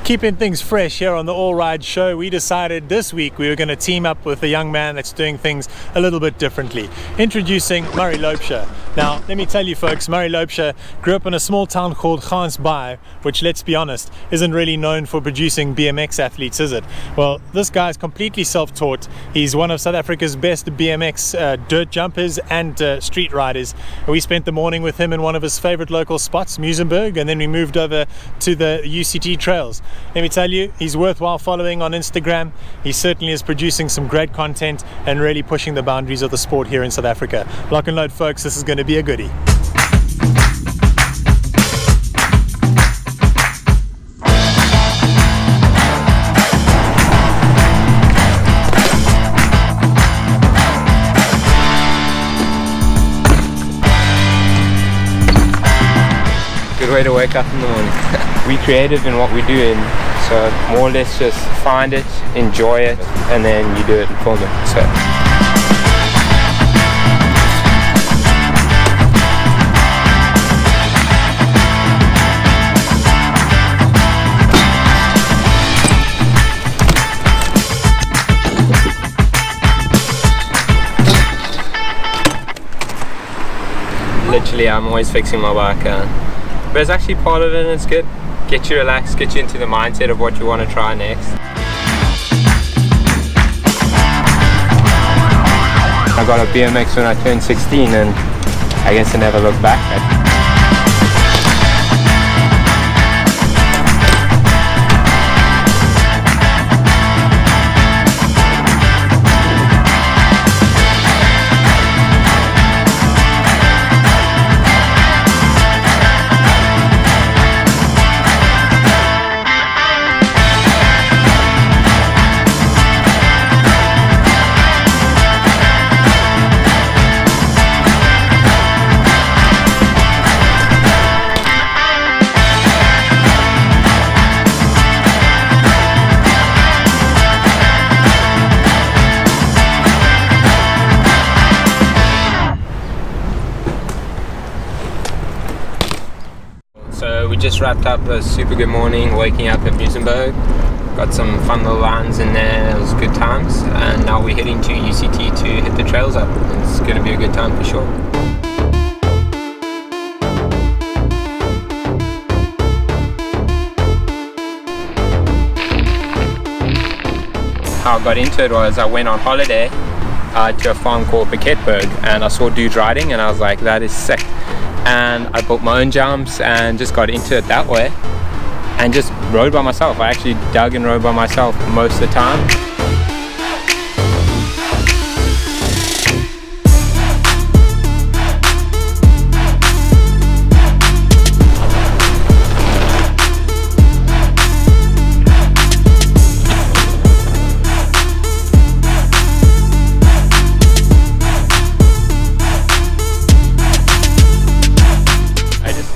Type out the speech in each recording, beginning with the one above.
Keeping things fresh here on the All Ride Show, we decided this week we were going to team up with a young man that's doing things a little bit differently. Introducing Murray Loubser. Now, let me tell you folks, Murray Loubser grew up in a small town called Gansbaai, which, let's be honest, isn't really known for producing BMX athletes, is it? Well, this guy's completely self-taught. He's one of South Africa's best BMX dirt jumpers and street riders. We spent the morning with him in one of his favorite local spots, Muizenberg, and then we moved over to the UCT trails. Let me tell you, he's worthwhile following on Instagram. He certainly is producing some great content and really pushing the boundaries of the sport here in South Africa. Lock and load folks, this is going to be a goodie. Good way to wake up in the morning. We creative in what we do, and so more or less just find it, enjoy it, and then you do it and film it. So literally I'm always fixing my bike. But it's actually part of it and it's good. Get you relaxed, get you into the mindset of what you want to try next. I got a BMX when I turned 16 and I guess I never looked back. So we just wrapped up a super good morning waking up at Muizenberg. Got some fun little lines in there, it was good times, and now we're heading to UCT to hit the trails up. It's going to be a good time for sure. How I got into it was I went on holiday to a farm called Muizenberg, and I saw dudes riding and I was like, that is sick. And I built my own jumps and just got into it that way and just rode by myself. I actually dug and rode by myself most of the time.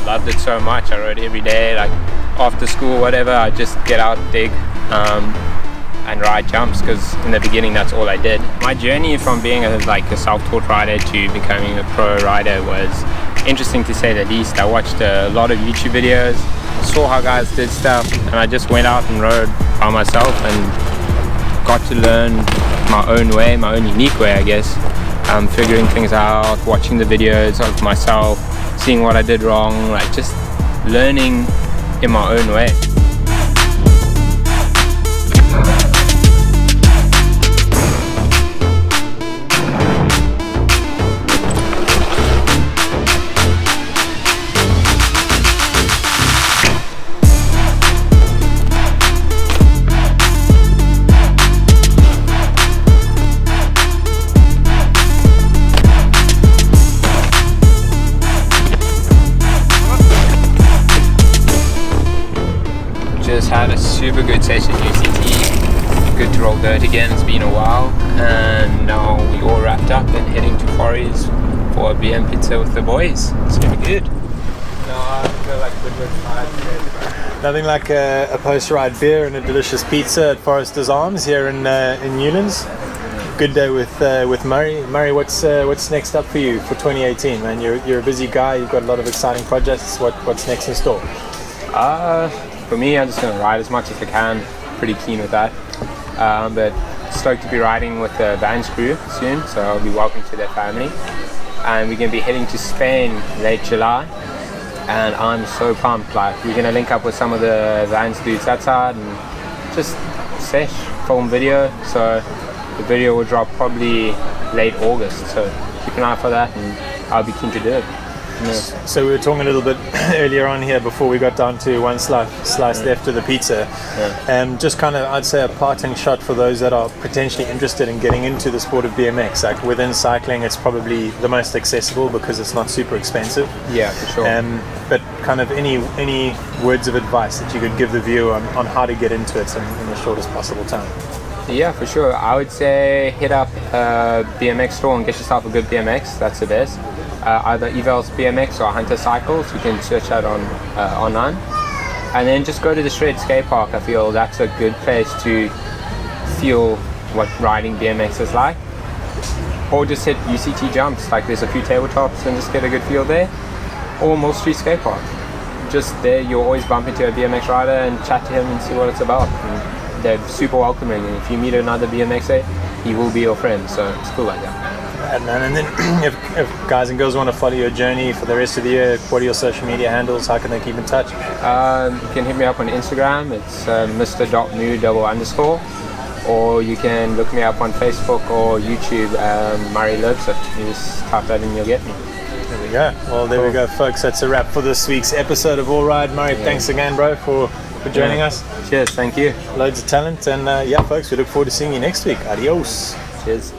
Loved it so much. I rode every day, like after school, whatever. I just get out, dig, and ride jumps, because in the beginning that's all I did. My journey from being a self-taught rider to becoming a pro rider was interesting to say the least. I watched a lot of YouTube videos, saw how guys did stuff, and I just went out and rode by myself and got to learn my own way, my own unique way, I guess. Figuring things out, watching the videos of myself, seeing what I did wrong, like just learning in my own way. Just had a super good session at UCT. Good to roll dirt again, it's been a while, and now we all wrapped up and heading to Quarries for a BM pizza with the boys. It's gonna be good. No, I feel like nothing like a post-ride beer and a delicious pizza at Forrester's Arms here in Newlands. Good day with Murray. Murray, what's next up for you for 2018, man? You're a busy guy. You've got a lot of exciting projects. What's next in store? for me, I'm just going to ride as much as I can. Pretty keen with that. But stoked to be riding with the Vans crew soon, so I'll be welcome to their family. And we're going to be heading to Spain late July. And I'm so pumped. Like, we're going to link up with some of the Vans dudes that side and just sesh, film video. So the video will drop probably late August. So keep an eye for that, and I'll be keen to do it. Yeah. So we were talking a little bit earlier on here before we got down to one slice left of the pizza. Just kind of, I'd say, a parting shot for those that are potentially interested in getting into the sport of BMX. Like, within cycling, it's probably the most accessible because it's not super expensive. Yeah, for sure. But kind of any words of advice that you could give the viewer on how to get into it in the shortest possible time? Yeah, for sure. I would say hit up a BMX store and get yourself a good BMX. That's the best. Either Eval's BMX or Hunter Cycles. You can search that on online. And then just go to the Shred Skate Park. I feel that's a good place to feel what riding BMX is like. Or just hit UCT jumps. Like, there's a few tabletops and just get a good feel there. Or Mill Street Skate Park. Just there, you'll always bump into a BMX rider and chat to him and see what it's about. And they're super welcoming, and if you meet another BMXer, he will be your friend. So it's cool like that. And then if guys and girls want to follow your journey for the rest of the year, what are your social media handles? How can they keep in touch? You can hit me up on Instagram. It's mr.mu__, or you can look me up on Facebook or YouTube, Murray Loubser. You just type that in, you'll get me. There we go. Well, there we go, folks. That's a wrap for this week's episode of All Ride. Murray, thanks again, bro, for joining us. Cheers, thank you. Loads of talent, and folks, we look forward to seeing you next week. Adios. Cheers.